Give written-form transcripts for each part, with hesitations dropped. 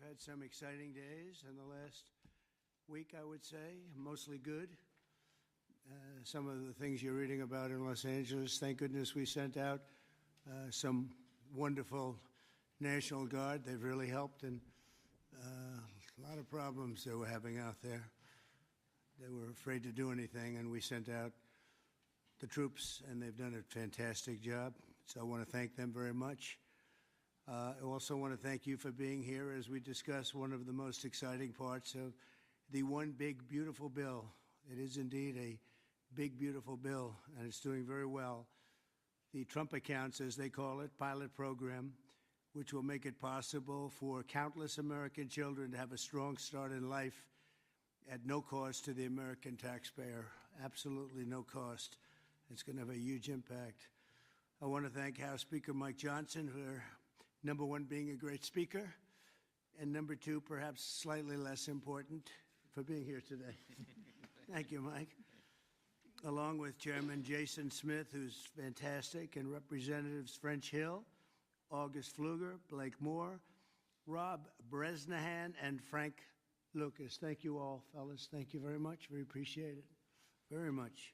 had some exciting days in the last week, I would say, mostly good. Some of the things you're reading about in Los Angeles, thank goodness we sent out some wonderful National Guard. They've really helped, and a lot of problems they were having out there. They were afraid to do anything, and we sent out the troops, and they've done a fantastic job. So I want to thank them very much. I also want to thank you for being here as we discuss one of the most exciting parts of the One Big Beautiful Bill. It is indeed a big, beautiful bill, and it's doing very well. The Trump Accounts, as they call it, pilot program, which will make it possible for countless American children to have a strong start in life at no cost to the American taxpayer, absolutely no cost. It's going to have a huge impact. I want to thank House Speaker Mike Johnson for, number one, being a great speaker, and number two, perhaps slightly less important, for being here today. Thank you, Mike. Along with Chairman Jason Smith, who's fantastic, and Representatives French Hill, August Pfluger, Blake Moore, Rob Bresnahan, and Frank Lucas. Thank you all, fellas. Thank you very much. We appreciate it very much.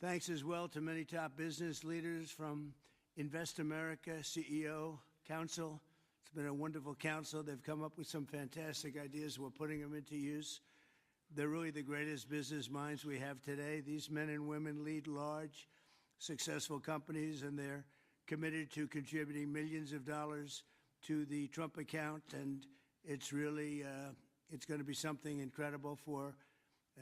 Thanks as well to many top business leaders from Invest America, CEO, Council. It's been a wonderful council. They've come up with some fantastic ideas. We're putting them into use. They're really the greatest business minds we have today. These men and women lead large, successful companies, and they're committed to contributing millions of dollars to the Trump account. And it's really, it's going to be something incredible for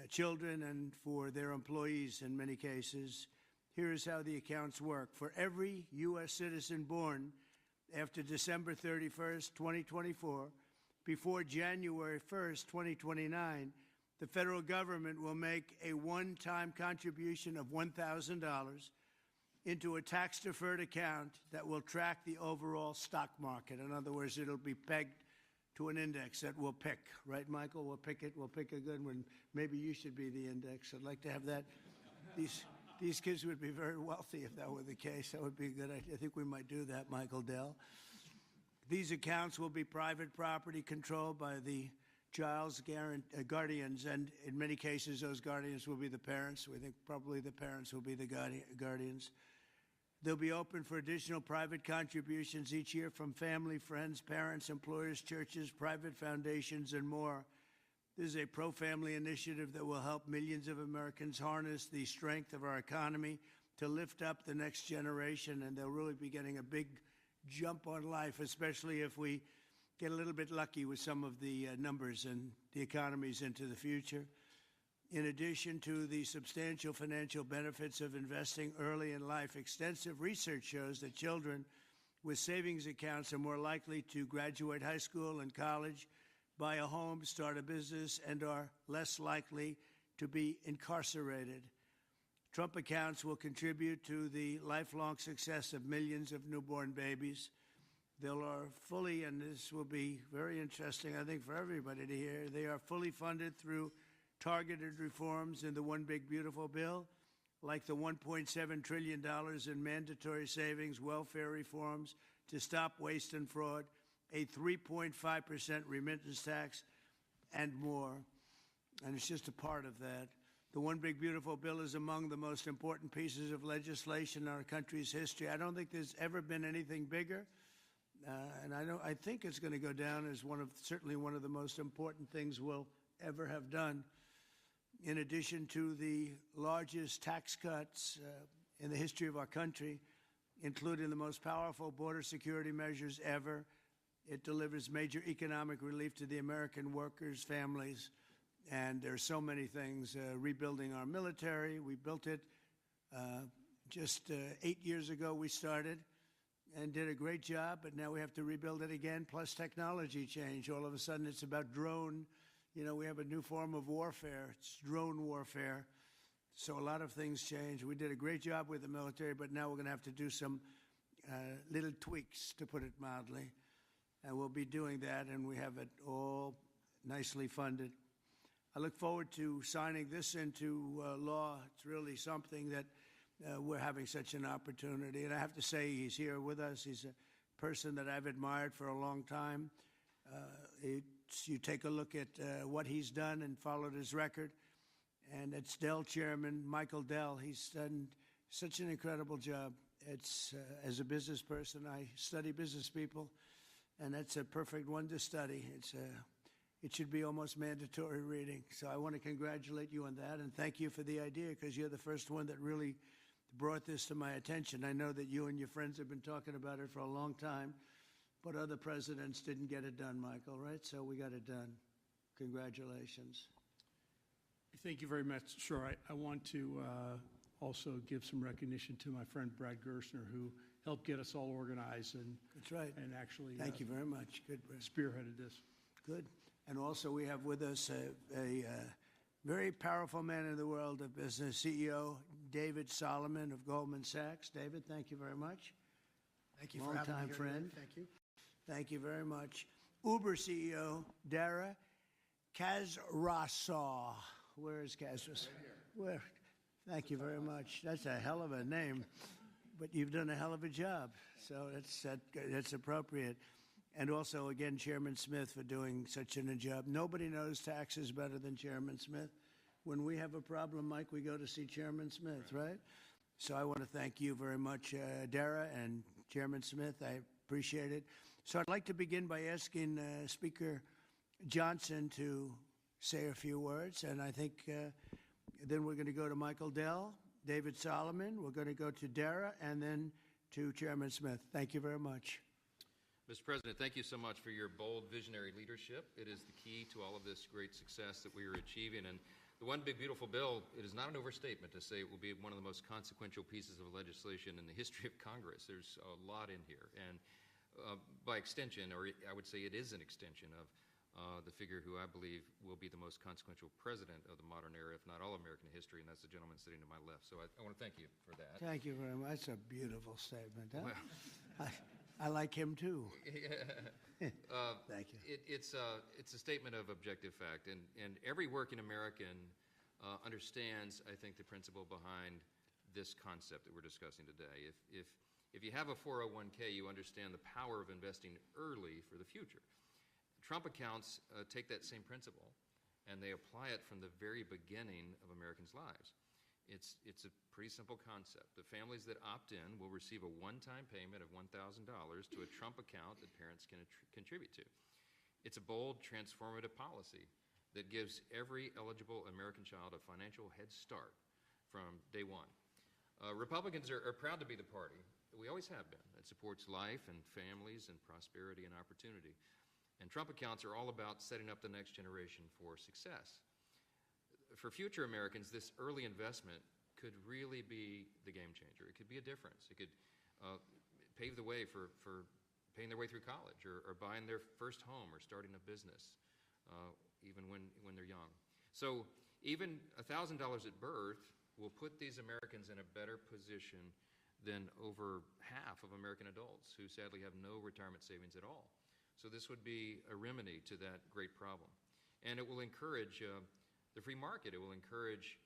children and for their employees in many cases. Here's how the accounts work. For every U.S. citizen born after December 31st, 2024, before January 1st, 2029, the federal government will make a one-time contribution of $1,000 into a tax-deferred account that will track the overall stock market. In other words, it'll be pegged to an index that we'll pick. Right, Michael? We'll pick it. We'll pick a good one. Maybe you should be the index. I'd like to have that. These kids would be very wealthy if that were the case. That would be a good idea. I think we might do that, Michael Dell. These accounts will be private property controlled by the child's guardians, and in many cases, those guardians will be the parents. We think probably the parents will be the guardians. They'll be open for additional private contributions each year from family, friends, parents, employers, churches, private foundations, and more. This is a pro-family initiative that will help millions of Americans harness the strength of our economy to lift up the next generation, and they'll really be getting a big jump on life, especially if we get a little bit lucky with some of the numbers and the economies into the future. In addition to the substantial financial benefits of investing early in life, extensive research shows that children with savings accounts are more likely to graduate high school and college, buy a home, start a business, and are less likely to be incarcerated. Trump accounts will contribute to the lifelong success of millions of newborn babies. They are fully, and this will be very interesting, I think, for everybody to hear, they are fully funded through targeted reforms in the One Big Beautiful Bill, like the $1.7 trillion in mandatory savings, welfare reforms to stop waste and fraud, a 3.5% remittance tax, and more. And it's just a part of that. The One Big Beautiful Bill is among the most important pieces of legislation in our country's history. I don't think there's ever been anything bigger. And I think it's going to go down as certainly one of the most important things we'll ever have done. In addition to the largest tax cuts in the history of our country, including the most powerful border security measures ever, it delivers major economic relief to the American workers' families. And there are so many things. Rebuilding our military, we built it just 8 years ago we started and did a great job, but now we have to rebuild it again, plus technology change. All of a sudden it's about drone. You know, we have a new form of warfare. It's drone warfare. So a lot of things change. We did a great job with the military, but now we're going to have to do some little tweaks, to put it mildly. And we'll be doing that, and we have it all nicely funded. I look forward to signing this into law. It's really something that we're having such an opportunity. And I have to say, he's here with us. He's a person that I've admired for a long time. You take a look at what he's done and followed his record. And it's Dell chairman, Michael Dell. He's done such an incredible job. It's as a business person, I study business people, and that's a perfect one to study. It should be almost mandatory reading. So I want to congratulate you on that, and thank you for the idea, because you're the first one that really brought this to my attention. I know that you and your friends have been talking about it for a long time, but other presidents didn't get it done, Michael, right? So we got it done. Congratulations. Thank you very much. Sure. I want to also give some recognition to my friend Brad Gerstner, who helped get us all organized and that's right. And actually thank you very much. Good, Brad. Spearheaded this. Good. And also we have with us a very powerful man in the world of business, CEO David Solomon of Goldman Sachs. David, thank you very much. Thank you for having me here. Friend. Thank you. Thank you very much. Uber CEO Dara Khosrowshahi. Where is Khosrowshahi? Right here. Where? Thank you very much. That's a hell of a name, but you've done a hell of a job. So that's appropriate. And also, again, Chairman Smith for doing such a job. Nobody knows taxes better than Chairman Smith. When we have a problem, Mike, we go to see Chairman Smith, right? So I want to thank you very much, Dara and Chairman Smith. I appreciate it. So I'd like to begin by asking Speaker Johnson to say a few words, and I think then we're going to go to Michael Dell, David Solomon, we're going to go to Dara, and then to Chairman Smith. Thank you very much. Mr. President, thank you so much for your bold, visionary leadership. It is the key to all of this great success that we are achieving. And the One Big Beautiful Bill, it is not an overstatement to say it will be one of the most consequential pieces of legislation in the history of Congress. There's a lot in here. And by extension, or I would say it is an extension of the figure who I believe will be the most consequential president of the modern era, if not all American history, and that's the gentleman sitting to my left. So I want to thank you for that. Thank you very much. That's a beautiful statement. Huh? Well, I like him too. Thank you. It's a statement of objective fact, and every working American understands, I think, the principle behind this concept that we're discussing today. If you have a 401k, you understand the power of investing early for the future. Trump accounts take that same principle, and they apply it from the very beginning of Americans' lives. It's a pretty simple concept. The families that opt in will receive a one-time payment of $1,000 to a Trump account that parents can contribute to. It's a bold, transformative policy that gives every eligible American child a financial head start from day one. Republicans are proud to be the party that we always have been that supports life and families and prosperity and opportunity. And Trump accounts are all about setting up the next generation for success. For future Americans, this early investment could really be the game changer. It could be a difference. It could pave the way for paying their way through college or buying their first home or starting a business, even when they're young. So even $1,000 at birth will put these Americans in a better position than over half of American adults who sadly have no retirement savings at all. So this would be a remedy to that great problem. And it will encourage the free market. It will encourage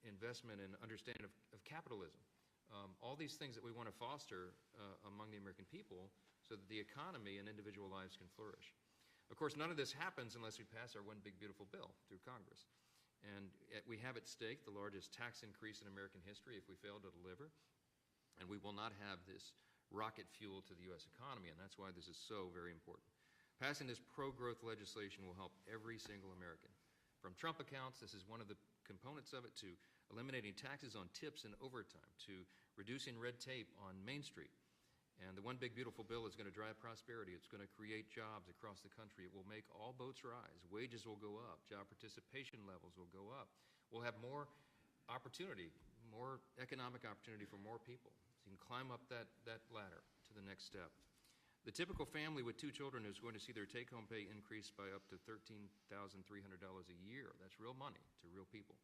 investment and understanding of capitalism. All these things that we want to foster among the American people so that the economy and individual lives can flourish. Of course, none of this happens unless we pass our One Big Beautiful Bill through Congress. And we have at stake the largest tax increase in American history if we fail to deliver. And we will not have this rocket fuel to the U.S. economy, and that's why this is so very important. Passing this pro-growth legislation will help every single American. From Trump accounts, this is one of the components of it, to eliminating taxes on tips and overtime, to reducing red tape on Main Street. And the One Big Beautiful Bill is going to drive prosperity. It's going to create jobs across the country. It will make all boats rise. Wages will go up. Job participation levels will go up. We'll have more opportunity, more economic opportunity for more people. So you can climb up that ladder to the next step. The typical family with 2 children is going to see their take-home pay increase by up to $13,300 a year. That's real money to real people.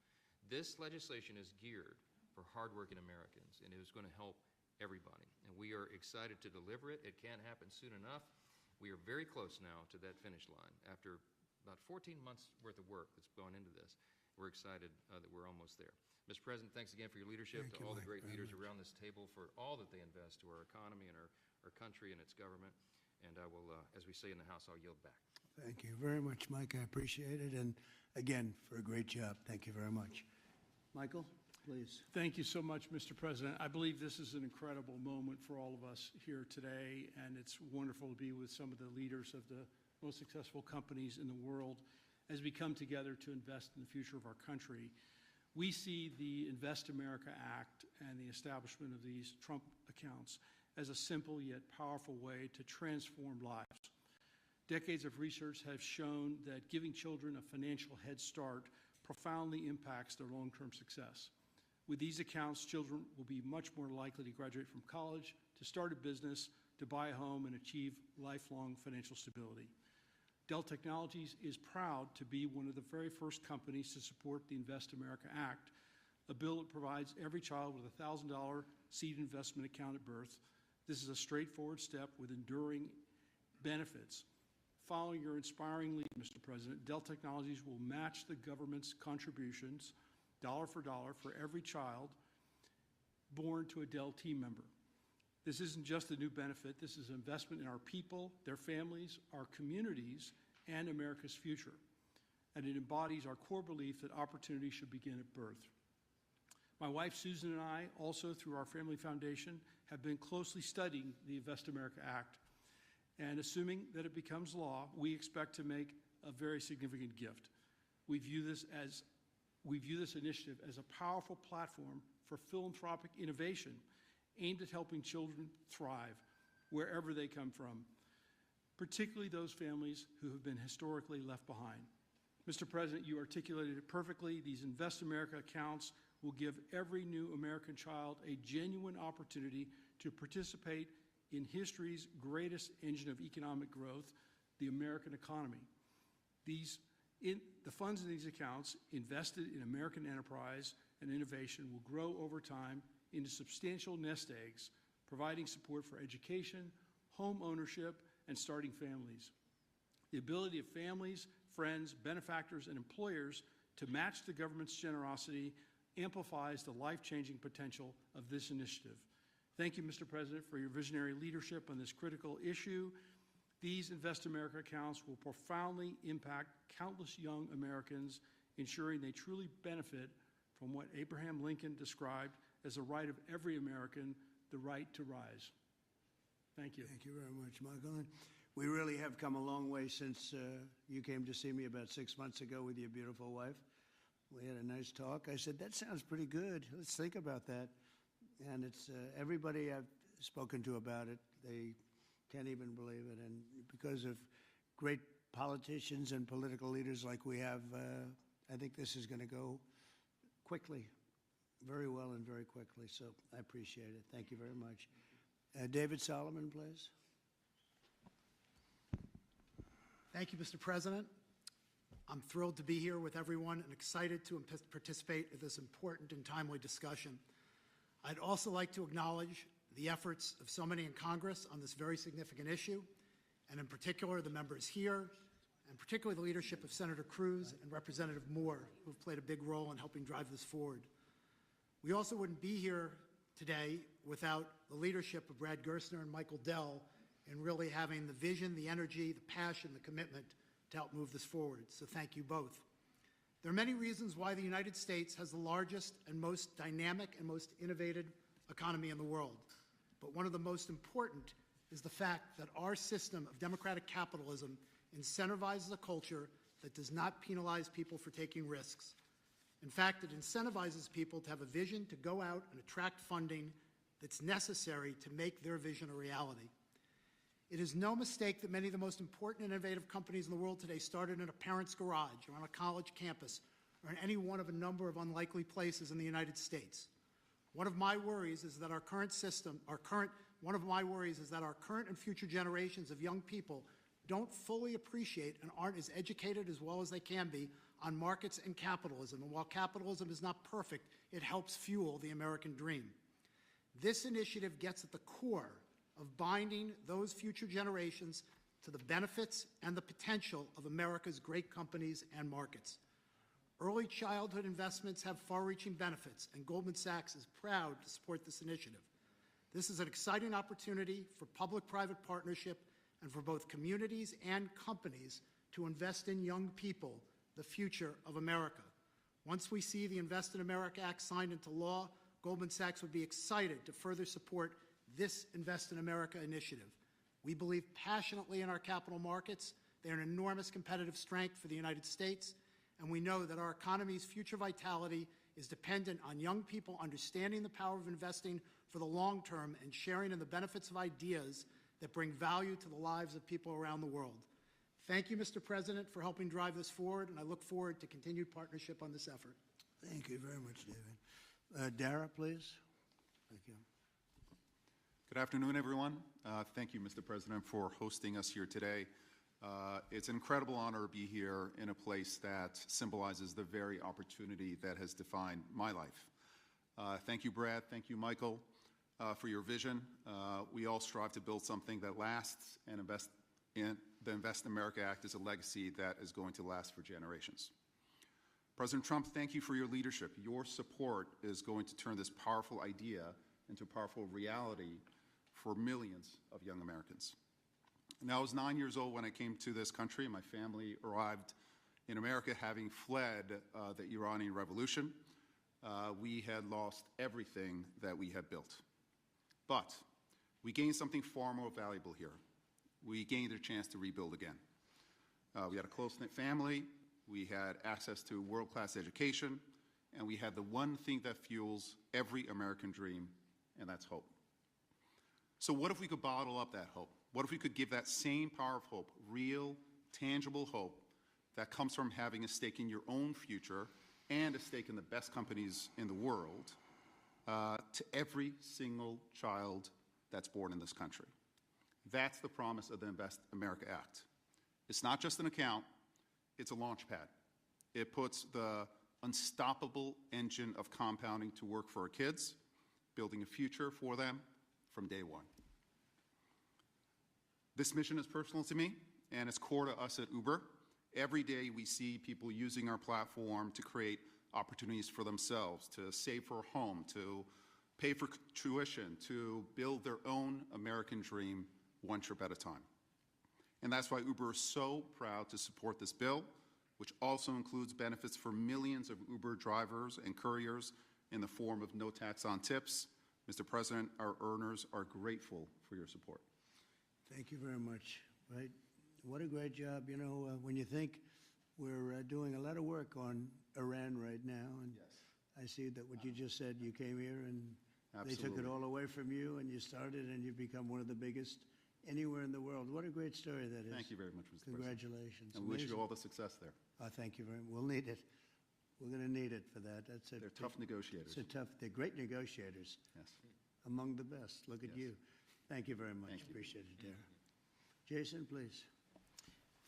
This legislation is geared for hardworking Americans, and it is going to help everybody. And we are excited to deliver it. It can't happen soon enough. We are very close now to that finish line. After about 14 months worth of work that's gone into this, we're excited that we're almost there. Mr. President, thanks again for your leadership, to all the great leaders around this table for all that they invest to our economy and our country and its government. And I will, as we say in the House, I'll yield back. Thank you very much, Mike. I appreciate it. And again, for a great job. Thank you very much. Michael, please. Thank you so much, Mr. President. I believe this is an incredible moment for all of us here today, and it's wonderful to be with some of the leaders of the most successful companies in the world as we come together to invest in the future of our country. We see the Invest America Act and the establishment of these Trump accounts as a simple yet powerful way to transform lives. Decades of research have shown that giving children a financial head start profoundly impacts their long-term success. With these accounts, children will be much more likely to graduate from college, to start a business, to buy a home, and achieve lifelong financial stability. Dell Technologies is proud to be one of the very first companies to support the Invest America Act, a bill that provides every child with a $1,000 seed investment account at birth. This is a straightforward step with enduring benefits. Following your inspiring lead, Mr. President, Dell Technologies will match the government's contributions, dollar for every child born to a Dell team member. This isn't just a new benefit. This is an investment in our people, their families, our communities, and America's future. And it embodies our core belief that opportunity should begin at birth. My wife, Susan, and I, also through our family foundation, have been closely studying the Invest America Act. And assuming that it becomes law, we expect to make a very significant gift. We view this initiative as a powerful platform for philanthropic innovation aimed at helping children thrive wherever they come from, particularly those families who have been historically left behind. Mr. President, you articulated it perfectly. These Invest America accounts will give every new American child a genuine opportunity to participate in history's greatest engine of economic growth, the American economy. The funds in these accounts invested in American enterprise and innovation will grow over time into substantial nest eggs, providing support for education, home ownership, and starting families. The ability of families, friends, benefactors, and employers to match the government's generosity amplifies the life-changing potential of this initiative. Thank you, Mr. President, for your visionary leadership on this critical issue. These Invest America accounts will profoundly impact countless young Americans, ensuring they truly benefit from what Abraham Lincoln described as the right of every American, the right to rise. Thank you. Thank you very much, Michael. And we really have come a long way since you came to see me about 6 months ago with your beautiful wife. We had a nice talk. I said, that sounds pretty good. Let's think about that. And it's everybody I've spoken to about it, they can't even believe it. And because of great politicians and political leaders like we have, I think this is going to go quickly, very well and very quickly. So I appreciate it. Thank you very much. David Solomon, please. Thank you, Mr. President. I'm thrilled to be here with everyone and excited to participate in this important and timely discussion. I'd also like to acknowledge the efforts of so many in Congress on this very significant issue, and in particular the members here, and particularly the leadership of Senator Cruz and Representative Moore, who have played a big role in helping drive this forward. We also wouldn't be here today without the leadership of Brad Gerstner and Michael Dell in really having the vision, the energy, the passion, the commitment to help move this forward. So thank you both. There are many reasons why the United States has the largest and most dynamic and most innovative economy in the world. But one of the most important is the fact that our system of democratic capitalism incentivizes a culture that does not penalize people for taking risks. In fact, it incentivizes people to have a vision to go out and attract funding that's necessary to make their vision a reality. It is no mistake that many of the most important and innovative companies in the world today started in a parent's garage or on a college campus or in any one of a number of unlikely places in the United States. One of my worries is that our current and future generations of young people don't fully appreciate and aren't as educated as well as they can be on markets and capitalism. And while capitalism is not perfect, it helps fuel the American dream. This initiative gets at the core of binding those future generations to the benefits and the potential of America's great companies and markets. Early childhood investments have far-reaching benefits, and Goldman Sachs is proud to support this initiative. This is an exciting opportunity for public-private partnership and for both communities and companies to invest in young people, the future of America. Once we see the Invest in America Act signed into law, Goldman Sachs would be excited to further support this Invest in America initiative. We believe passionately in our capital markets. They are an enormous competitive strength for the United States, and we know that our economy's future vitality is dependent on young people understanding the power of investing for the long term and sharing in the benefits of ideas that bring value to the lives of people around the world. Thank you, Mr. President, for helping drive this forward, and I look forward to continued partnership on this effort. Thank you very much, David. Dara, please. Thank you. Good afternoon, everyone. Thank you, Mr. President, for hosting us here today. It's an incredible honor to be here in a place that symbolizes the very opportunity that has defined my life. Thank you, Brad. Thank you, Michael, for your vision. We all strive to build something that lasts, and the Invest in America Act is a legacy that is going to last for generations. President Trump, thank you for your leadership. Your support is going to turn this powerful idea into a powerful reality for millions of young Americans. Now, I was 9 years old when I came to this country. My family arrived in America having fled the Iranian Revolution. We had lost everything that we had built. But we gained something far more valuable here. We gained a chance to rebuild again. We had a close-knit family, we had access to world-class education, and we had the one thing that fuels every American dream, and that's hope. So what if we could bottle up that hope? What if we could give that same power of hope, real, tangible hope, that comes from having a stake in your own future and a stake in the best companies in the world, to every single child that's born in this country? That's the promise of the Invest America Act. It's not just an account, it's a launch pad. It puts the unstoppable engine of compounding to work for our kids, building a future for them from day one. This mission is personal to me, and it's core to us at Uber. Every day we see people using our platform to create opportunities for themselves, to save for a home, to pay for tuition, to build their own American dream one trip at a time. And that's why Uber is so proud to support this bill, which also includes benefits for millions of Uber drivers and couriers in the form of no tax on tips. Mr. President, our earners are grateful for your support. Thank you very much. Right? What a great job. You know, when you think we're doing a lot of work on Iran right now, and Yes. I see that what you just said, you came here and they took it Absolutely. all away from you, and you started, and you've become one of the biggest anywhere in the world. What a great story that is. Thank you very much, Mr. President. Congratulations. And wish you Amazing. all the success there. Thank you very much. We'll need it. We're going to need it for that. That's it. They're tough negotiators. They're great negotiators. Yes. Among the best. Look at Yes. you. Thank you very much. Thank you. Appreciate it, Dara. Jason, please.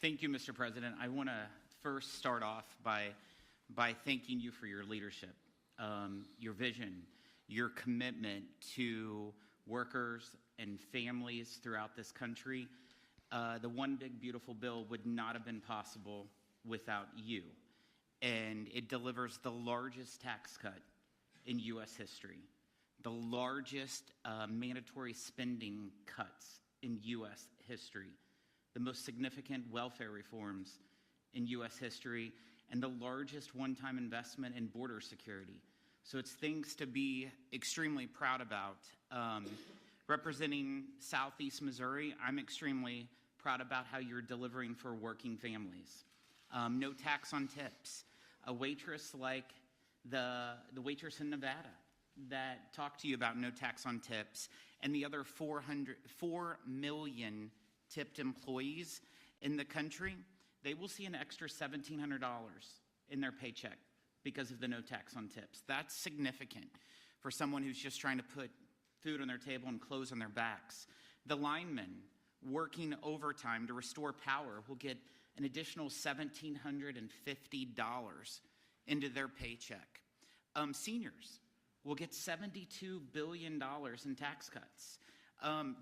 Thank you, Mr. President. I want to first start off by thanking you for your leadership, your vision, your commitment to workers and families throughout this country. The One Big Beautiful Bill would not have been possible without you. And it delivers the largest tax cut in U.S. history, the largest mandatory spending cuts in U.S. history, the most significant welfare reforms in U.S. history, and the largest one-time investment in border security. So it's things to be extremely proud about. Representing Southeast Missouri, I'm extremely proud about how you're delivering for working families. No tax on tips. A waitress like the waitress in Nevada that talked to you about no tax on tips, and the other 4 million tipped employees in the country, they will see an extra $1,700 in their paycheck because of the no tax on tips. That's significant for someone who's just trying to put food on their table and clothes on their backs. The linemen working overtime to restore power will get an additional $1,750 into their paycheck. Seniors will get $72 billion in tax cuts.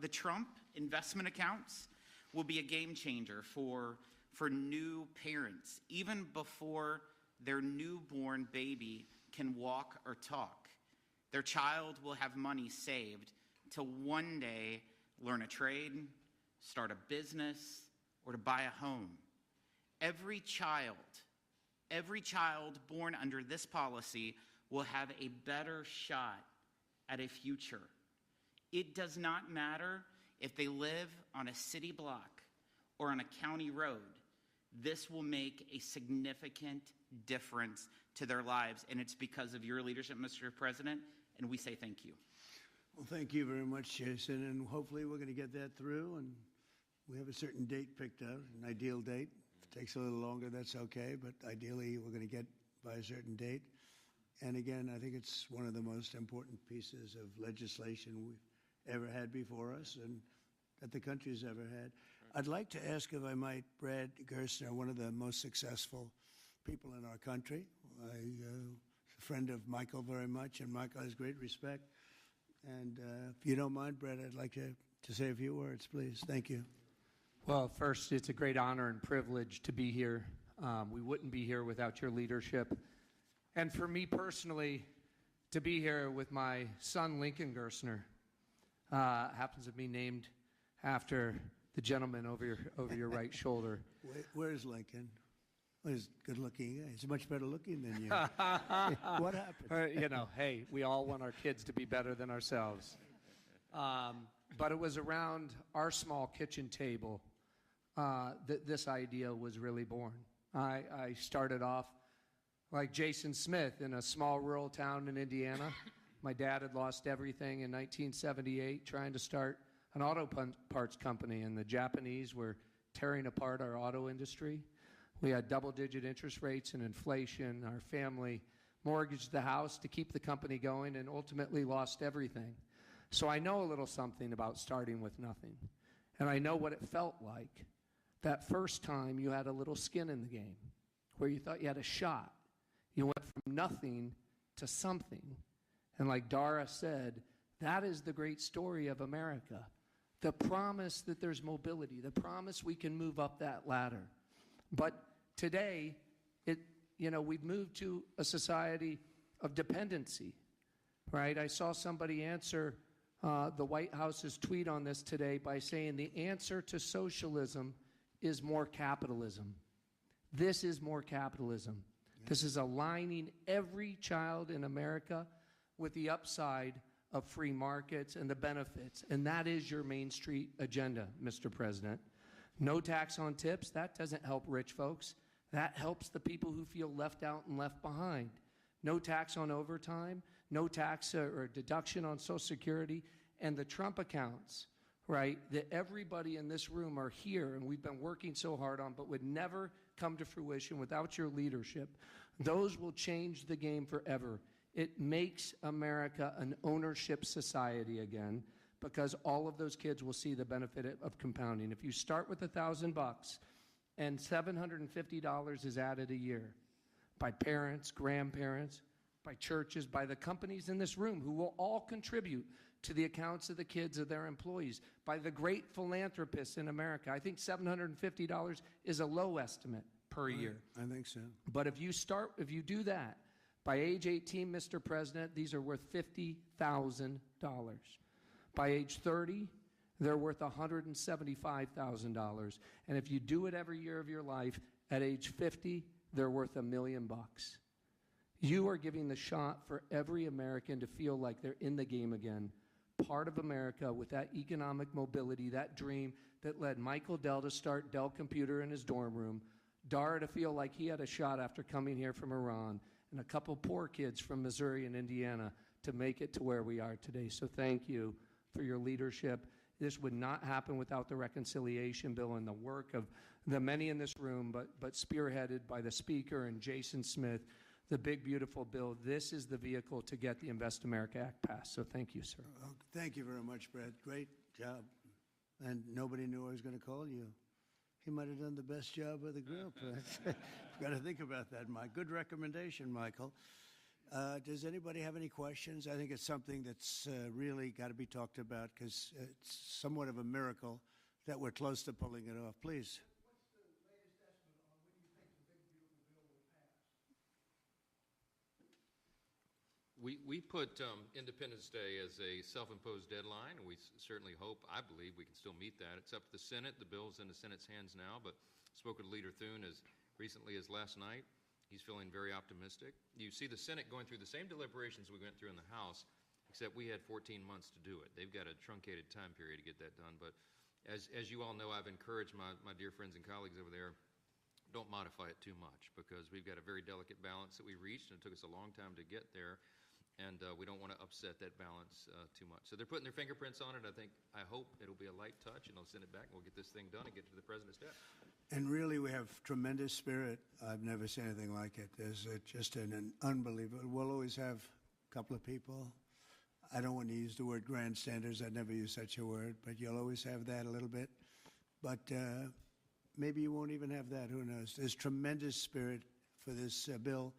The Trump investment accounts will be a game changer for new parents, even before their newborn baby can walk or talk. Their child will have money saved to one day learn a trade, start a business, or to buy a home. Every child born under this policy will have a better shot at a future. It does not matter if they live on a city block or on a county road. This will make a significant difference to their lives, and it's because of your leadership, Mr. President, and we say thank you. Well, thank you very much, Jason, and hopefully we're going to get that through, and we have a certain date picked out, an ideal date. If it takes a little longer, that's okay, but ideally we're going to get by a certain date. And again, I think it's one of the most important pieces of legislation we've ever had before us and that the country's ever had. I'd like to ask, if I might, Brad Gerstner, one of the most successful people in our country. I'm a friend of Michael very much, and Michael has great respect. And if you don't mind, Brad, I'd like to say a few words, please. Thank you. Well, first, it's a great honor and privilege to be here. We wouldn't be here without your leadership. And for me personally, to be here with my son, Lincoln Gerstner, happens to be named after the gentleman over your right shoulder. Where's Lincoln? Well, he's good looking. He's much better looking than you. What happened? Hey, we all want our kids to be better than ourselves. But it was around our small kitchen table that this idea was really born. I started off like Jason Smith in a small rural town in Indiana. My dad had lost everything in 1978 trying to start an auto parts company, and the Japanese were tearing apart our auto industry. We had double-digit interest rates and inflation. Our family mortgaged the house to keep the company going and ultimately lost everything. So I know a little something about starting with nothing. And I know what it felt like that first time you had a little skin in the game, where you thought you had a shot. You went from nothing to something. And like Dara said, that is the great story of America. The promise that there's mobility, the promise we can move up that ladder. But today, we've moved to a society of dependency, right? I saw somebody answer the White House's tweet on this today by saying the answer to socialism is more capitalism. This is more capitalism. Yeah. This is aligning every child in America with the upside of free markets and the benefits. And that is your Main Street agenda, Mr. President. No tax on tips, that doesn't help rich folks. That helps the people who feel left out and left behind. No tax on overtime, no tax or deduction on Social Security, and the Trump accounts, right, that everybody in this room are here and we've been working so hard on but would never come to fruition without your leadership. Those will change the game forever. It makes America an ownership society again, because all of those kids will see the benefit of compounding. If you start with $1,000 and $750 is added a year by parents, grandparents, by churches, by the companies in this room who will all contribute to the accounts of the kids of their employees, by the great philanthropists in America. I think $750 is a low estimate per year. I think so. But if you do that, by age 18, Mr. President, these are worth $50,000. By age 30, they're worth $175,000. And if you do it every year of your life, at age 50, they're worth $1 million. You are giving the shot for every American to feel like they're in the game again, part of America with that economic mobility, that dream that led Michael Dell to start Dell Computer in his dorm room, Dara to feel like he had a shot after coming here from Iran, and a couple poor kids from Missouri and Indiana to make it to where we are today. So thank you for your leadership. This would not happen without the reconciliation bill and the work of the many in this room, but spearheaded by the Speaker and Jason Smith, the big, beautiful bill. This is the vehicle to get the Invest America Act passed. So thank you, sir. Thank you very much, Brad. Great job. And nobody knew I was going to call you. He might have done the best job of the group. Got to think about that, Mike. Good recommendation, Michael. Does anybody have any questions? I think it's something that's really got to be talked about, because it's somewhat of a miracle that we're close to pulling it off. Please. What's the latest estimate on when you think the big, beautiful bill will pass? We put Independence Day as a self-imposed deadline. We certainly hope, I believe, we can still meet that. It's up to the Senate. The bill's in the Senate's hands now, but spoke with Leader Thune as recently as last night. He's feeling very optimistic. You see the Senate going through the same deliberations we went through in the House, except we had 14 months to do it. They've got a truncated time period to get that done. But as you all know, I've encouraged my dear friends and colleagues over there, don't modify it too much, because we've got a very delicate balance that we reached, and it took us a long time to get there, and we don't want to upset that balance too much. So they're putting their fingerprints on it. I hope it'll be a light touch, and they'll send it back, and we'll get this thing done and get to the President's desk. And really, we have tremendous spirit. I've never seen anything like it. There's just an unbelievable. We'll always have a couple of people. I don't want to use the word grandstanders. I'd never use such a word, but you'll always have that a little bit. But maybe you won't even have that. Who knows? There's tremendous spirit for this bill.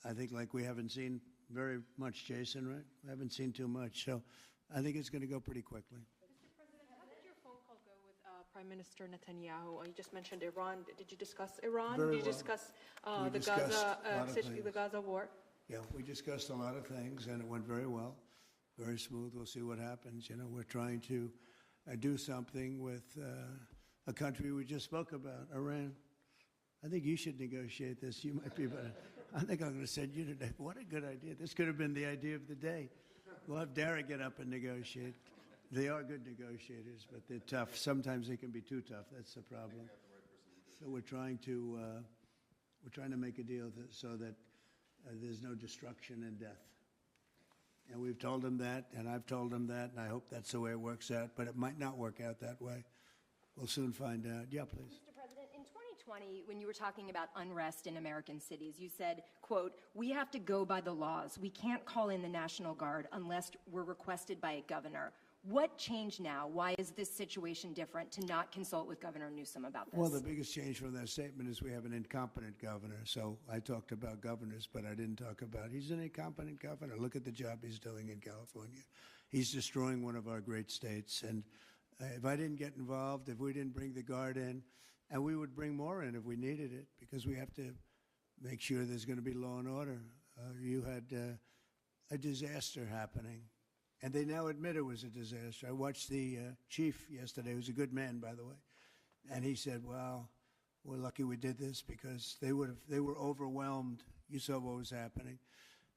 I think like we haven't seen very much, Jason, right? We haven't seen too much. So I think it's going to go pretty quickly. Mr. President, how did your phone call go with Prime Minister Netanyahu? You just mentioned Iran. Did you discuss Iran? Very Did you well. discuss We discussed a lot of the things. Gaza war? Yeah, we discussed a lot of things, and it went very well, very smooth. We'll see what happens. You know, we're trying to do something with a country we just spoke about, Iran. I think you should negotiate this. You might be better. I think I'm going to send you today. What a good idea. This could have been the idea of the day. We'll have Dara get up and negotiate. They are good negotiators, but they're tough. Sometimes they can be too tough. That's the problem. So we're trying to make a deal so that there's no destruction and death. And we've told them that, and I've told them that, and I hope that's the way it works out. But it might not work out that way. We'll soon find out. Yeah, please. Mr. President, in 2020, when you were talking about unrest in American cities, you said, quote, "We have to go by the laws. We can't call in the National Guard unless we're requested by a governor." What changed now? Why is this situation different to not consult with Governor Newsom about this? Well, the biggest change from that statement is we have an incompetent governor. So I talked about governors, but I didn't talk about he's an incompetent governor. Look at the job he's doing in California. He's destroying one of our great states. And if I didn't get involved, if we didn't bring the Guard in, and we would bring more in if we needed it, because we have to make sure there's going to be law and order. You had a disaster happening. And they now admit it was a disaster. I watched the chief yesterday, who's a good man, by the way, and he said, "Wow, we're lucky we did this because they were overwhelmed. You saw what was happening."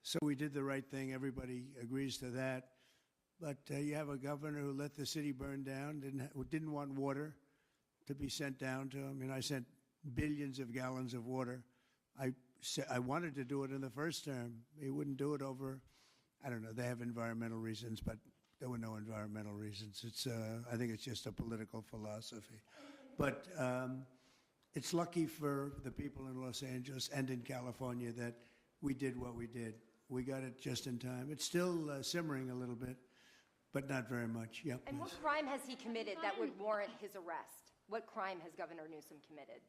So we did the right thing. Everybody agrees to that. But you have a governor who let the city burn down, didn't want water to be sent down to him. And I sent billions of gallons of water. I wanted to do it in the first term. He wouldn't do it over. I don't know. They have environmental reasons, but there were no environmental reasons. I think it's just a political philosophy. But it's lucky for the people in Los Angeles and in California that we did what we did. We got it just in time. It's still simmering a little bit, but not very much. Yeah, and please. what crime has he committed that would warrant his arrest? What crime has Governor Newsom committed?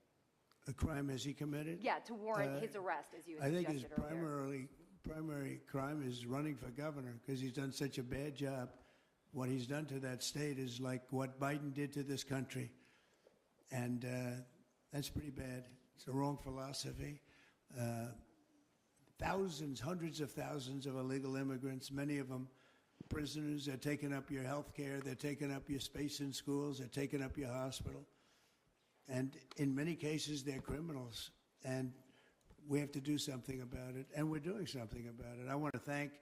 A crime has he committed? Yeah, to warrant his arrest, as you had I think his suggested earlier. primary crime is running for governor because he's done such a bad job. What he's done to that state is like what Biden did to this country. And that's pretty bad. It's the wrong philosophy. Thousands, hundreds of thousands of illegal immigrants, many of them prisoners. They're taking up your health care. They're taking up your space in schools. They're taking up your hospital. And in many cases, they're criminals. And we have to do something about it, and we're doing something about it. I want to thank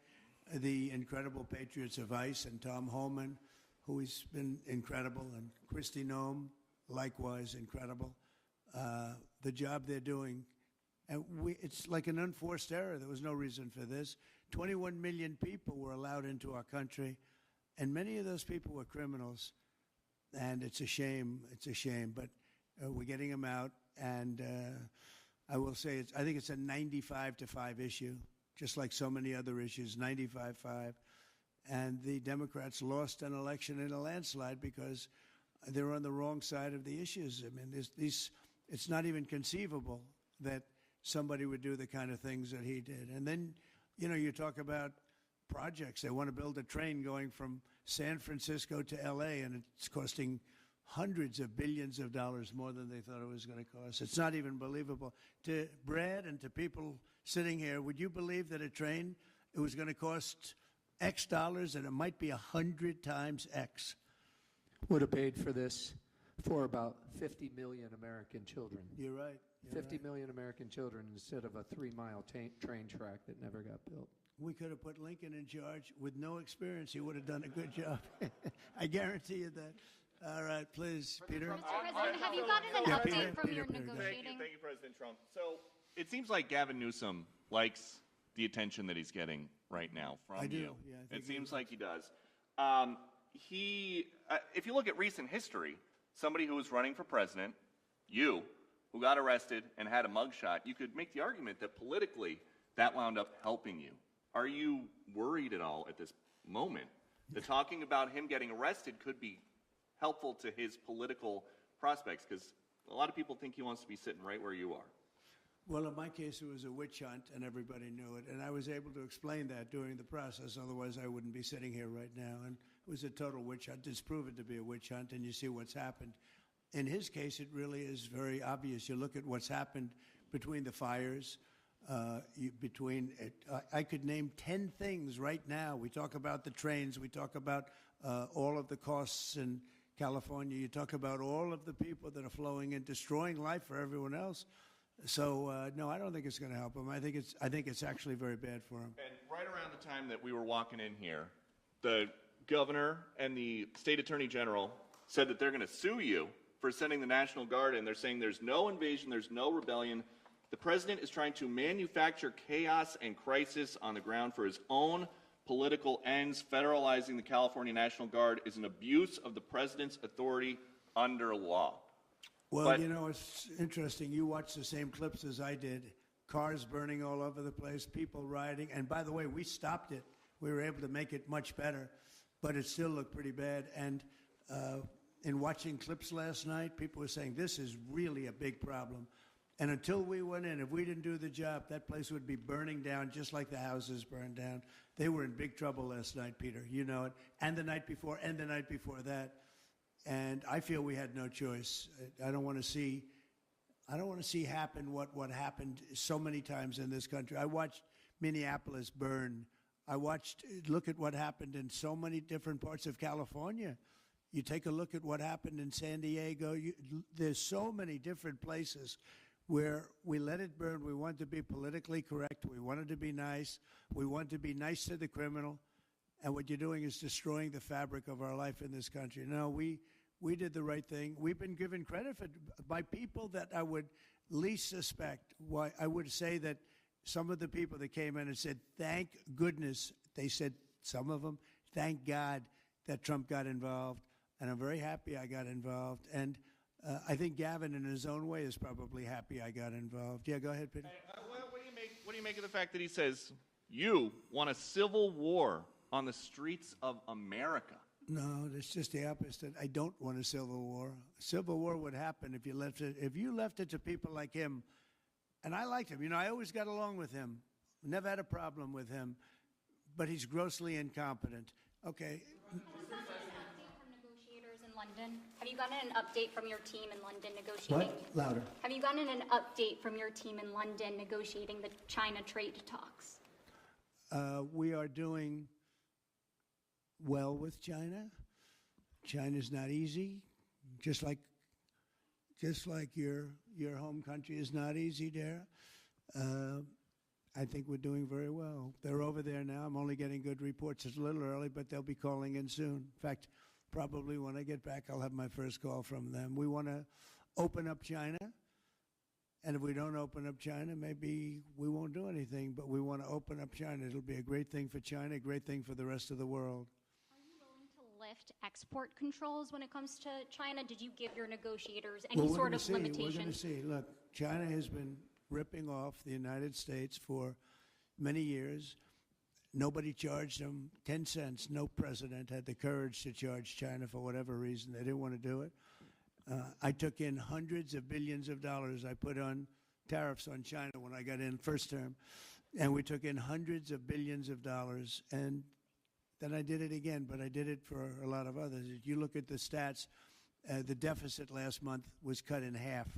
the incredible patriots of ICE and Tom Holman, who has been incredible, and Kristi Noem, likewise incredible. The job they're doing, and it's like an unforced error. There was no reason for this. 21 million people were allowed into our country, and many of those people were criminals. And it's a shame. It's a shame, but we're getting them out, and I will say, I think it's a 95-5 issue, just like so many other issues, 95-5. And the Democrats lost an election in a landslide because they're on the wrong side of the issues. I mean, it's not even conceivable that somebody would do the kind of things that he did. And then, you talk about projects. They want to build a train going from San Francisco to L.A., and it's costing hundreds of billions of dollars more than they thought it was going to cost. It's not even believable. To Brad and to people sitting here, would you believe that a train it was going to cost X dollars, and it might be 100 times X. Would have paid for this for about 50 million American children. You're right. 50 million American children instead of a 3-mile train track that never got built. We could have put Lincoln in charge with no experience. He would have done a good job. I guarantee you that. All right, please, Peter. Mr. President, have you gotten an Yeah, update Peter, from Peter, your Peter, go ahead. negotiating? Thank you, President Trump. So it seems like Gavin Newsom likes the attention that he's getting right now from I do, you. yeah, I think It he seems does. like he does. If you look at recent history, somebody who was running for president, you, who got arrested and had a mugshot, you could make the argument that politically that wound up helping you. Are you worried at all at this moment that talking about him getting arrested could be helpful to his political prospects? Because a lot of people think he wants to be sitting right where you are. Well, in my case, it was a witch hunt, and everybody knew it. And I was able to explain that during the process. Otherwise, I wouldn't be sitting here right now. And it was a total witch hunt. It's proven to be a witch hunt, and you see what's happened. In his case, it really is very obvious. You look at what's happened between the fires, I could name 10 things right now. We talk about the trains. We talk about all of the costs in California. You talk about all of the people that are flowing in, destroying life for everyone else. So, no, I don't think it's going to help him. I think it's actually very bad for him. And right around the time that we were walking in here, the governor and the state attorney general said that they're going to sue you for sending the National Guard in. They're saying there's no invasion, there's no rebellion. The president is trying to manufacture chaos and crisis on the ground for his own political ends. Federalizing the California National Guard is an abuse of the president's authority under law. Well, But- you know, it's interesting. You watched the same clips as I did. Cars burning all over the place, people rioting. And by the way, we stopped it. We were able to make it much better, but it still looked pretty bad. And in watching clips last night, people were saying, this is really a big problem. And until we went in, if we didn't do the job, that place would be burning down just like the houses burned down. They were in big trouble last night, Peter. You know it. And the night before, and the night before that. And I feel we had no choice. I don't want to see happen what happened so many times in this country. I watched Minneapolis burn. Look at what happened in so many different parts of California. You take a look at what happened in San Diego. There's so many different places where we let it burn. We wanted to be politically correct. We wanted to be nice. We wanted to be nice to the criminal. And what you're doing is destroying the fabric of our life in this country. No, we did the right thing. We've been given credit by people that I would least suspect. Why I would say that some of the people that came in and said, thank goodness, they said, some of them, thank God that Trump got involved. And I'm very happy I got involved. And I think Gavin, in his own way, is probably happy I got involved. Yeah, go ahead, Peter. What do you make of the fact that he says you want a civil war on the streets of America? No, it's just the opposite. I don't want a civil war. A civil war would happen if you left it to people like him. And I liked him. You know, I always got along with him. Never had a problem with him. But he's grossly incompetent. Okay. London? Have you gotten an update from your team in London negotiating? What? Louder. Have you gotten an update from your team in London negotiating the China trade talks? We are doing well with China. China's not easy, just like your home country is not easy there. I think we're doing very well. They're over there now. I'm only getting good reports. It's a little early, but they'll be calling in soon. In fact, probably when I get back, I'll have my first call from them. We want to open up China, and if we don't open up China, maybe we won't do anything, but we want to open up China. It'll be a great thing for China, a great thing for the rest of the world. Are you willing to lift export controls when it comes to China? Did you give your negotiators any sort of limitation? We're going to see. Look, China has been ripping off the United States for many years. Nobody charged them 10 cents. No president had the courage to charge China for whatever reason. They didn't want to do it. I took in hundreds of billions of dollars. I put on tariffs on China when I got in first term. And we took in hundreds of billions of dollars. And then I did it again, but I did it for a lot of others. If you look at the stats, the deficit last month was cut in half.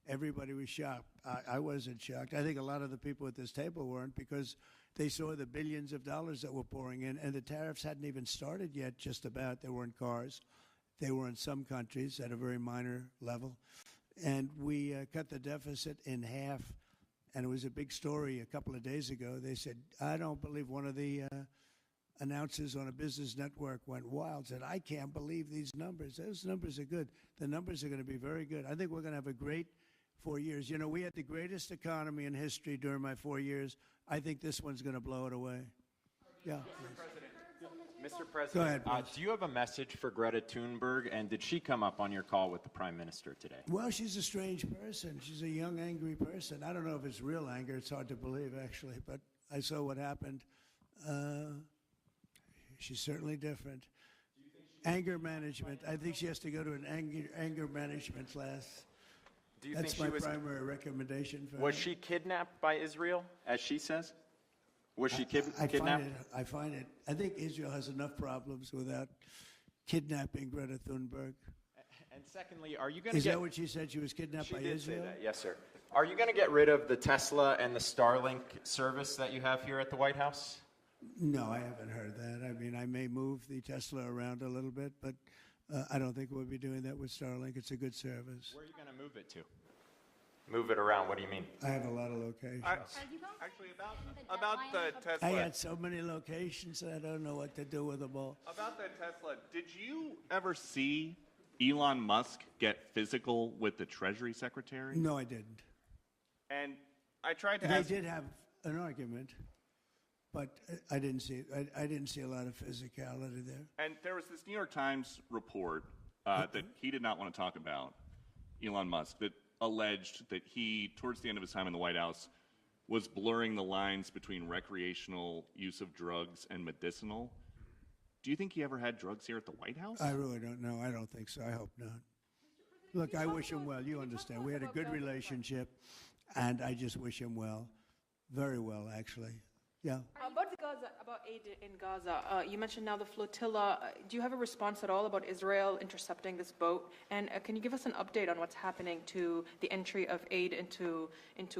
everybody was shocked. I wasn't shocked. I think a lot of the people at this table weren't, because they saw the billions of dollars that were pouring in, and the tariffs hadn't even started yet, just about. They were in cars. They were in some countries at a very minor level. And we cut the deficit in half, and it was a big story a couple of days ago. They said, I don't believe, one of the announcers on a business network went wild, said, I can't believe these numbers. Those numbers are good. The numbers are going to be very good. I think we're going to have a great 4 years. You know, we had the greatest economy in history during my 4 years. I think this one's going to blow it away. Yeah. Mr. President, Go ahead, please. do you have a message for Greta Thunberg, and did she come up on your call with the Prime Minister today? Well, she's a strange person. She's a young, angry person. I don't know if it's real anger. It's hard to believe, actually, but I saw what happened. She's certainly different. Anger management. I think she has to go to an anger management class. Do you That's think my primary recommendation for Was her. she kidnapped by Israel, as she says? Was she kidnapped? I find it. I think Israel has enough problems without kidnapping Greta Thunberg. And secondly, are you going to Is get... that what she said? She was kidnapped She by did Israel? say that, yes, sir. Are you going to get rid of the Tesla and the Starlink service that you have here at the White House? No, I haven't heard that. I mean, I may move the Tesla around a little bit, but I don't think we'll be doing that with Starlink. It's a good service. Where are you going to move it to? Move it around, what do you mean? I have a lot of locations. Actually, about the Tesla. I had so many locations, I don't know what to do with them all. About the Tesla, did you ever see Elon Musk get physical with the Treasury Secretary? No, I didn't. And I tried to They ask... did have an argument, but I didn't see I didn't see a lot of physicality there. And there was this New York Times report that he did not want to talk about, Elon Musk, that alleged that he, towards the end of his time in the White House, was blurring the lines between recreational use of drugs and medicinal. Do you think he ever had drugs here at the White House? I really don't know. I don't think so. I hope not. Look, I wish him well. You understand. We had a good relationship, and I just wish him well. Very well, actually. Yeah. About aid in Gaza, you mentioned now the flotilla. Do you have a response at all about Israel intercepting this boat? And can you give us an update on what's happening to the entry of aid into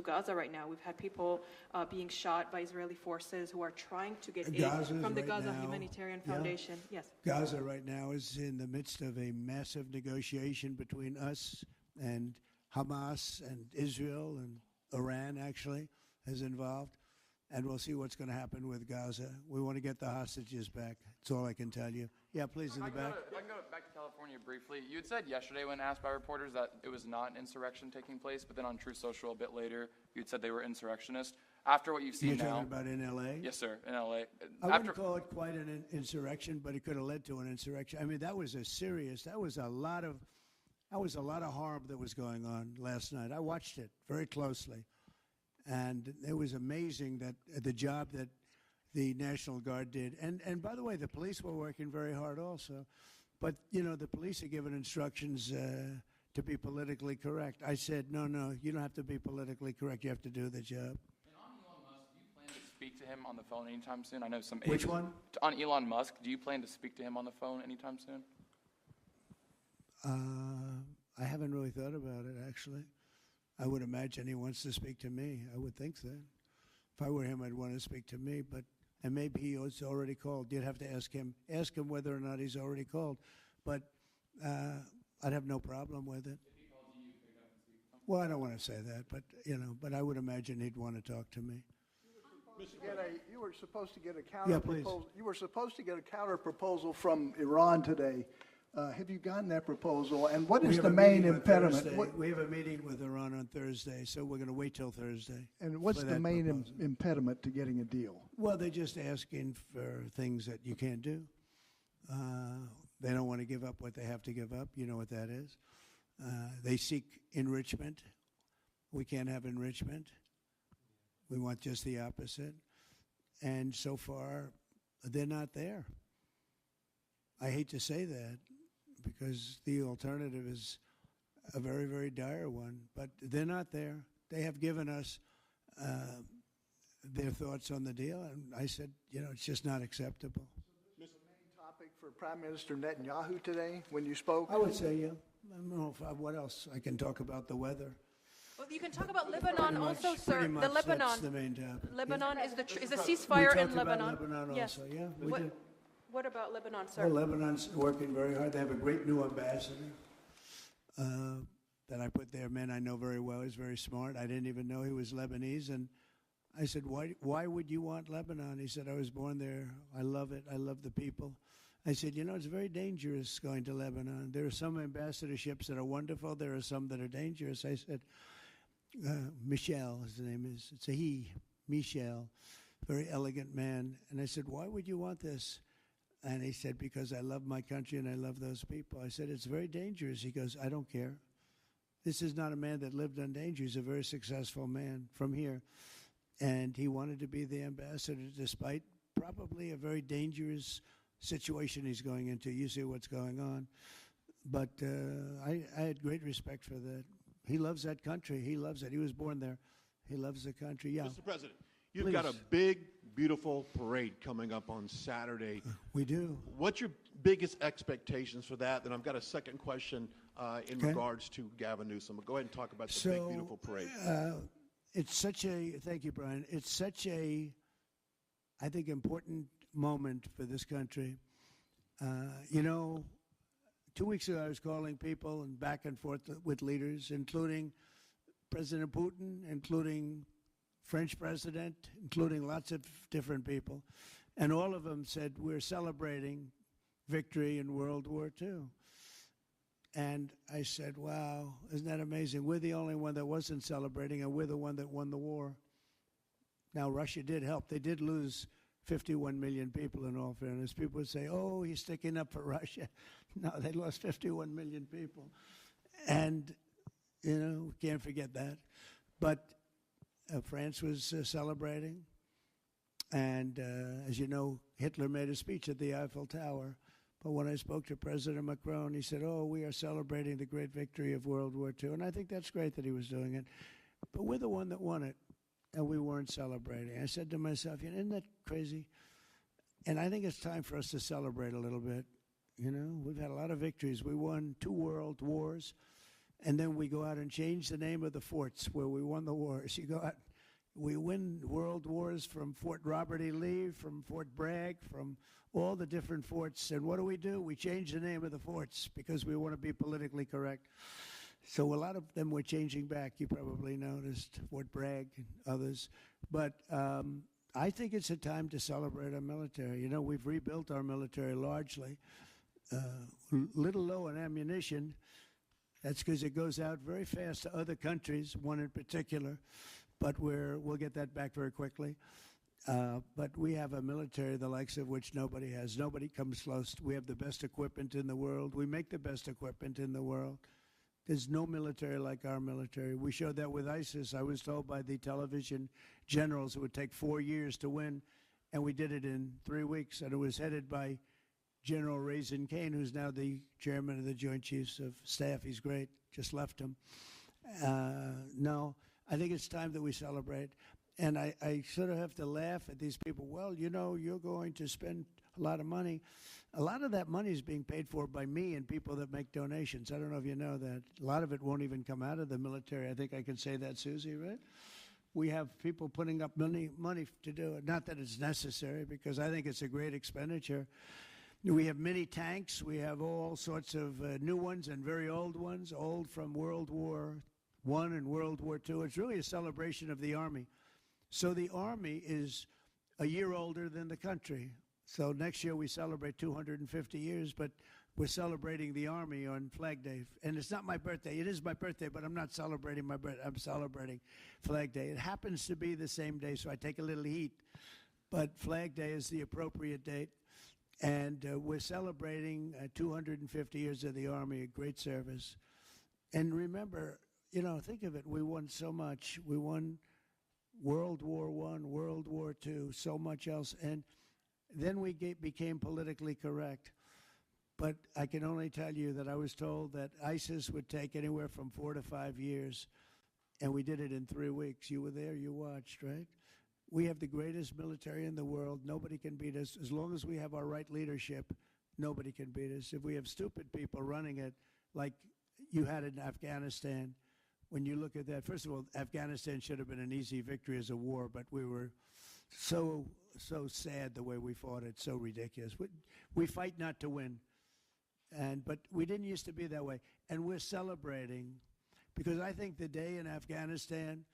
Gaza right now? We've had people being shot by Israeli forces who are trying to get aid from the Gaza Humanitarian Foundation. Yes. Gaza right now is in the midst of a massive negotiation between us and Hamas and Israel, and Iran actually is involved. And we'll see what's going to happen with Gaza. We want to get the hostages back. That's all I can tell you. Yeah, please, in the back. I can go back to California briefly. You had said yesterday when asked by reporters that it was not an insurrection taking place, but then on Truth Social a bit later, you had said they were insurrectionists. After what you've seen You're now... talking about in L.A.? Yes, sir, in L.A. I wouldn't call it quite an insurrection, but it could have led to an insurrection. I mean, that was a lot of harm that was going on last night. I watched it very closely. And it was amazing that the job that the National Guard did. And by the way, the police were working very hard also. But, you know, the police are given instructions to be politically correct. I said, no, you don't have to be politically correct. You have to do the job. And on Elon Musk, do you plan to speak to him on the phone anytime soon? I know some... Which one? On Elon Musk, do you plan to speak to him on the phone anytime soon? I haven't really thought about it, actually. I would imagine he wants to speak to me. I would think that. If I were him, I'd want to speak to me. And maybe he was already called. You'd have to ask him whether or not he's already called. But I'd have no problem with it. If he calls you, pick up and speak to him? Well, I don't want to say that, but I would imagine he'd want to talk to me. You were supposed to get a Yeah, please. You were supposed to get a counter proposal from Iran today. Have you gotten that proposal? And what is the main impediment? We have a meeting with Iran on Thursday, so we're going to wait till Thursday. And what's for the that main proposal. impediment to getting a deal? Well, they're just asking for things that you can't do. They don't want to give up what they have to give up. You know what that is. They seek enrichment. We can't have enrichment. We want just the opposite. And so far, they're not there. I hate to say that, because the alternative is a very, very dire one. But they're not there. They have given us their thoughts on the deal, and I said, it's just not acceptable. So this is the main topic for Prime Minister Netanyahu today when you spoke? I would say, yeah. I don't know what else. I can talk about the weather. Well, you can talk about Lebanon also, sir. Pretty much The Lebanon. that's the main topic. Lebanon is the We ceasefire in talked about Lebanon. Lebanon Yes. also, yeah, we What, did. what about Lebanon, sir? Well, Lebanon's working very hard. They have a great new ambassador that I put there. Man, I know very well. He's very smart. I didn't even know he was Lebanese. And I said, why would you want Lebanon? He said, I was born there. I love it. I love the people. I said, you know, it's very dangerous going to Lebanon. There are some ambassadorships that are wonderful. There are some that are dangerous. I said, Michel, his name is. It's a he, Michel, very elegant man. And I said, why would you want this? And he said, because I love my country and I love those people. I said, it's very dangerous. He goes, I don't care. This is not a man that lived on danger. He's a very successful man from here. And he wanted to be the ambassador despite probably a very dangerous situation he's going into. You see what's going on. But I had great respect for that. He loves that country. He loves it. He was born there. He loves the country. Yeah. Mr. President, you've got a big, beautiful parade coming up on Saturday. We do. What's your biggest expectations for that? Then I've got a second question in regards to Gavin Newsom. Go ahead and talk about the big, beautiful parade. It's such a, thank you, Brian. It's such a, I think, important moment for this country. You know, 2 weeks ago I was calling people and back and forth with leaders, including President Putin, including French president, including lots of different people. And all of them said, we're celebrating victory in World War II. And I said, wow, isn't that amazing? We're the only one that wasn't celebrating, and we're the one that won the war. Now, Russia did help. They did lose 51 million people, in all fairness. People would say, oh, he's sticking up for Russia. No, they lost 51 million people. And, you know, can't forget that. But France was celebrating. And, as you know, Hitler made a speech at the Eiffel Tower. But when I spoke to President Macron, he said, oh, we are celebrating the great victory of World War II. And I think that's great that he was doing it. But we're the one that won it, and we weren't celebrating. I said to myself, you know, isn't that crazy? And I think it's time for us to celebrate a little bit. You know, we've had a lot of victories. We won 2 world wars, and then we go out and change the name of the forts where we won the wars. You go out, we win world wars from Fort Robert E. Lee, from Fort Bragg, from all the different forts. And what do? We change the name of the forts because we want to be politically correct. So a lot of them were changing back. You probably noticed Fort Bragg and others. But I think it's a time to celebrate our military. You know, we've rebuilt our military largely. Little low on ammunition. That's because it goes out very fast to other countries, one in particular. But we'll get that back very quickly. But we have a military the likes of which nobody has. Nobody comes close. We have the best equipment in the world. We make the best equipment in the world. There's no military like our military. We showed that with ISIS. I was told by the television generals it would take 4 years to win, and we did it in 3 weeks. And it was headed by General Raisin Kane, who's now the chairman of the Joint Chiefs of Staff. He's great. Just left him. No, I think it's time that we celebrate. And I sort of have to laugh at these people. Well, you know, you're going to spend a lot of money. A lot of that money is being paid for by me and people that make donations. I don't know if you know that. A lot of it won't even come out of the military. I think I can say that, Susie, right? We have people putting up money to do it. Not that it's necessary, because I think it's a great expenditure. We have mini tanks. We have all sorts of new ones and very old ones, old from World War I and World War II. It's really a celebration of the Army. So the Army is a year older than the country. So next year we celebrate 250 years, but we're celebrating the Army on Flag Day. And it's not my birthday. It is my birthday, but I'm not celebrating my birthday. I'm celebrating Flag Day. It happens to be the same day, so I take a little heat. But Flag Day is the appropriate date. And we're celebrating 250 years of the Army, a great service. And remember, you know, think of it. We won so much. We won World War I, World War II, so much else. And then we became politically correct. But I can only tell you that I was told that ISIS would take anywhere from 4 to 5 years, and we did it in 3 weeks. You were there, you watched, right? We have the greatest military in the world. Nobody can beat us. As long as we have our right leadership, nobody can beat us. If we have stupid people running it, like you had in Afghanistan, when you look at that, first of all, Afghanistan should have been an easy victory as a war, but we were so sad the way we fought it, so ridiculous. We fight not to win, but we didn't used to be that way. And we're celebrating, because I think the day in Afghanistan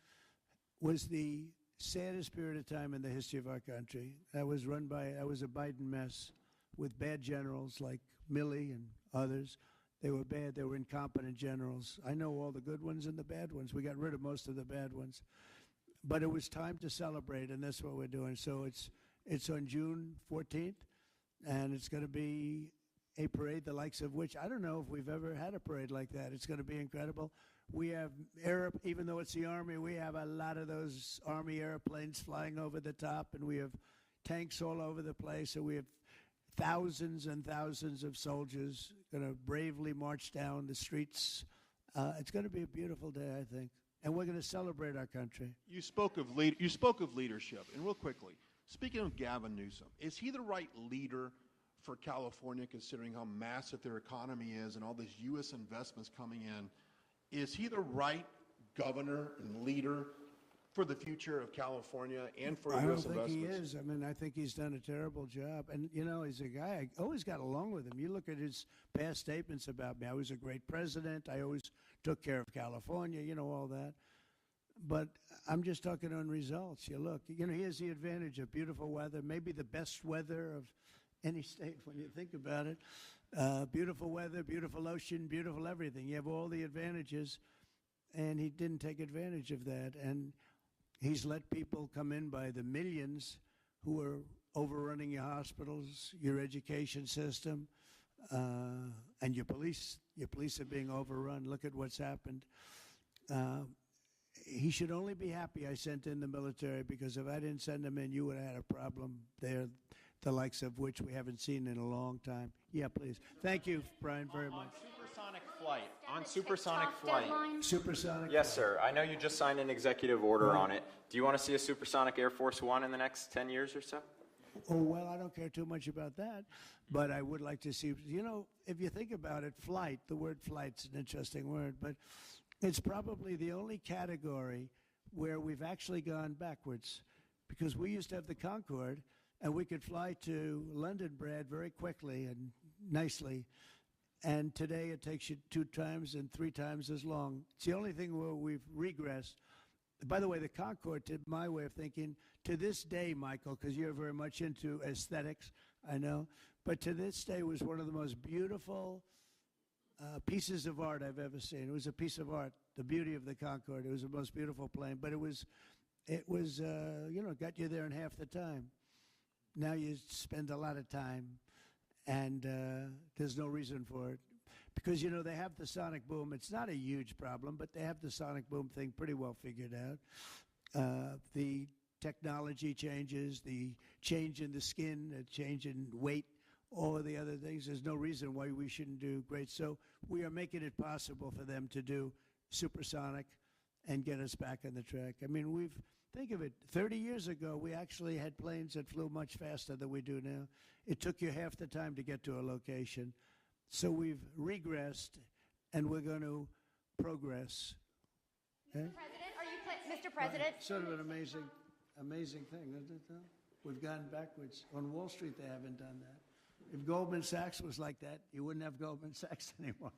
was the saddest period of time in the history of our country. That was a Biden mess with bad generals like Milley and others. They were bad. They were incompetent generals. I know all the good ones and the bad ones. We got rid of most of the bad ones. But it was time to celebrate, and that's what we're doing. So it's on June 14th, and it's going to be a parade the likes of which I don't know if we've ever had a parade like that. It's going to be incredible. We have even though it's the Army, we have a lot of those Army airplanes flying over the top, and we have tanks all over the place. So we have thousands and thousands of soldiers going to bravely march down the streets. It's going to be a beautiful day, I think, and we're going to celebrate our country. You spoke of leadership, and real quickly, speaking of Gavin Newsom, is he the right leader for California, considering how massive their economy is and all these U.S. investments coming in? Is he the right governor and leader for the future of California and for U.S. investments? I don't think he is. I mean, I think he's done a terrible job. And, you know, he's a guy, I always got along with him. You look at his past statements about me. I was a great president. I always took care of California, you know, all that. But I'm just talking on results. You look, you know, he has the advantage of beautiful weather, maybe the best weather of any state when you think about it. Beautiful weather, beautiful ocean, beautiful everything. You have all the advantages, and he didn't take advantage of that. And he's let people come in by the millions who are overrunning your hospitals, your education system, and your police. Your police are being overrun. Look at what's happened. He should only be happy I sent in the military, because if I didn't send them in, you would have had a problem there, the likes of which we haven't seen in a long time. Yeah, please. Thank you, Brian, very much. On supersonic flight. Supersonic? Yes, sir. I know you just signed an executive order on it. Do you want to see a supersonic Air Force One in the next 10 years or so? Oh, well, I don't care too much about that, but I would like to see, you know, if you think about it, flight, the word flight's an interesting word, but it's probably the only category where we've actually gone backwards, because we used to have the Concorde, and we could fly to London, Brad, very quickly and nicely. And today it takes you 2 times and 3 times as long. It's the only thing where we've regressed. By the way, the Concorde, to my way of thinking, to this day, Michael, because you're very much into aesthetics, I know, but to this day was one of the most beautiful pieces of art I've ever seen. It was a piece of art, the beauty of the Concorde. It was the most beautiful plane, but it was you know, got you there in half the time. Now you spend a lot of time, and there's no reason for it. Because, you know, they have the sonic boom. It's not a huge problem, but they have the sonic boom thing pretty well figured out. The technology changes, the change in the skin, the change in weight, all of the other things. There's no reason why we shouldn't do great. So we are making it possible for them to do supersonic and get us back on the track. I mean, think of it, 30 years ago, we actually had planes that flew much faster than we do now. It took you half the time to get to a location. So we've regressed, and we're going to progress. Mr. President, Mr. President. Sort of an amazing thing, isn't it, though? We've gone backwards. On Wall Street, they haven't done that. If Goldman Sachs was like that, you wouldn't have Goldman Sachs anymore.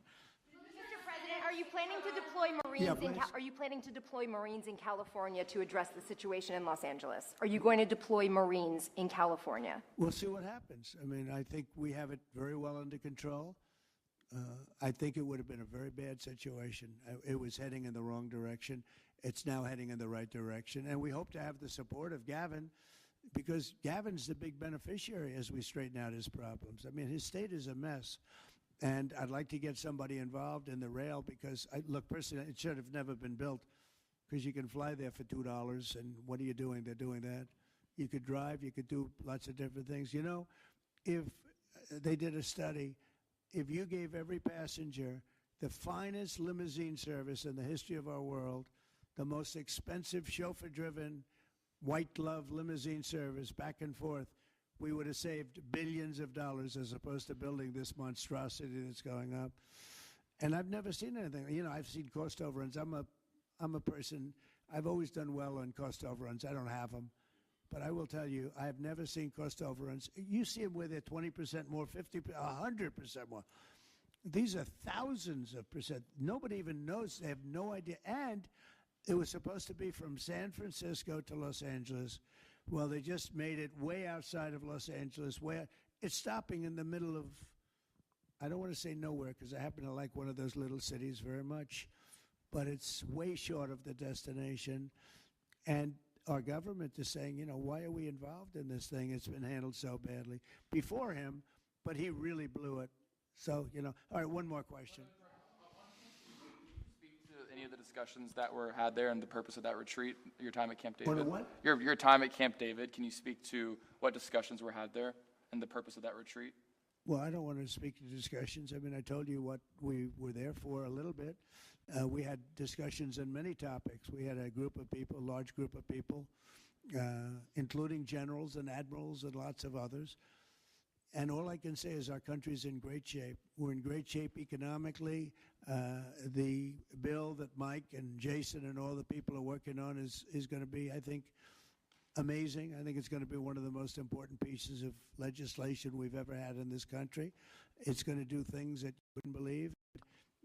Mr. President, are you planning to deploy Marines? Are you planning to deploy Marines in California to address the situation in Los Angeles? Are you going to deploy Marines in California? We'll see what happens. I mean, I think we have it very well under control. I think it would have been a very bad situation. It was heading in the wrong direction. It's now heading in the right direction. And we hope to have the support of Gavin, because Gavin's the big beneficiary as we straighten out his problems. I mean, his state is a mess. And I'd like to get somebody involved in the rail, because, look, personally, it should have never been built, because you can fly there for $2, and what are you doing? They're doing that. You could drive. You could do lots of different things. You know, if they did a study, if you gave every passenger the finest limousine service in the history of our world, the most expensive chauffeur-driven, white-glove limousine service back and forth, we would have saved billions of dollars as opposed to building this monstrosity that's going up. And I've never seen anything. You know, I've seen cost overruns. I'm a I'm a person, I've always done well on cost overruns. I don't have them. But I will tell you, I have never seen cost overruns. You see them where they're 20% more, 50%, 100% more. These are thousands of percent. Nobody even knows. They have no idea. And it was supposed to be from San Francisco to Los Angeles. Well, they just made it way outside of Los Angeles. Where it's stopping in the middle of, I don't want to say nowhere because I happen to like one of those little cities very much, but it's way short of the destination. And our government is saying, you know, why are we involved in this thing? It's been handled so badly before him, but he really blew it. So, you know, all right, one more question. Speak to any of the discussions that were had there and the purpose of that retreat, your time at Camp David. What? Your time at Camp David, can you speak to what discussions were had there and the purpose of that retreat? Well, I don't want to speak to discussions. I mean, I told you what we were there for a little bit. We had discussions on many topics. We had a group of people, a large group of people, including generals and admirals and lots of others. And all I can say is our country's in great shape. We're in great shape economically. The bill that Mike and Jason and all the people are working on is going to be, I think, amazing. I think it's going to be one of the most important pieces of legislation we've ever had in this country. It's going to do things that you wouldn't believe.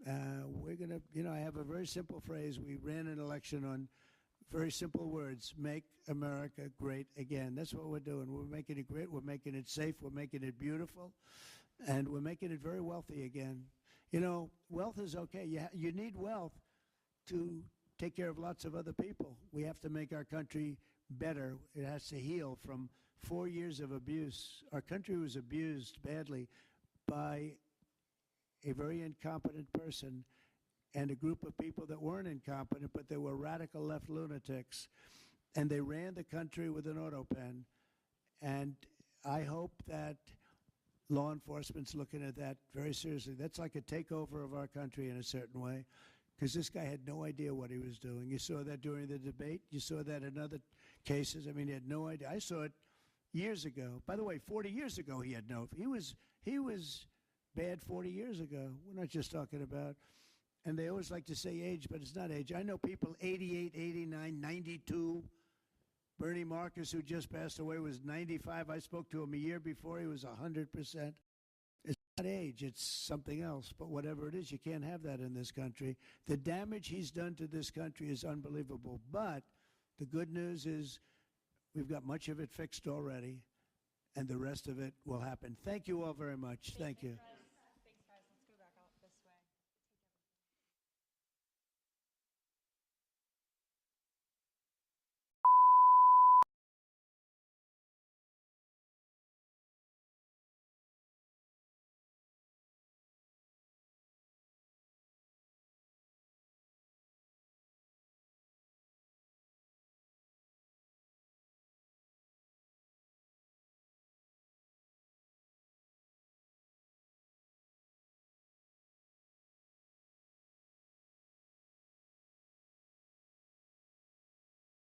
We're going to, you know, I have a very simple phrase. We ran an election on very simple words: make America great again. That's what we're doing. We're making it great. We're making it safe. We're making it beautiful. And we're making it very wealthy again. You know, wealth is okay. You need wealth to take care of lots of other people. We have to make our country better. It has to heal from 4 years of abuse. Our country was abused badly by a very incompetent person and a group of people that weren't incompetent, but they were radical left lunatics. And they ran the country with an auto pen. And I hope that law enforcement's looking at that very seriously. That's like a takeover of our country in a certain way, because this guy had no idea what he was doing. You saw that during the debate. You saw that in other cases. I mean, he had no idea. I saw it years ago. By the way, 40 years ago, he had no. He was bad 40 years ago. We're not just talking about. And they always like to say age, but it's not age. I know people 88, 89, 92. Bernie Marcus, who just passed away, was 95. I spoke to him a year before. He was 100%. It's not age. It's something else. But whatever it is, you can't have that in this country. The damage he's done to this country is unbelievable. But the good news is we've got much of it fixed already, and the rest of it will happen. Thank you all very much. Thank you.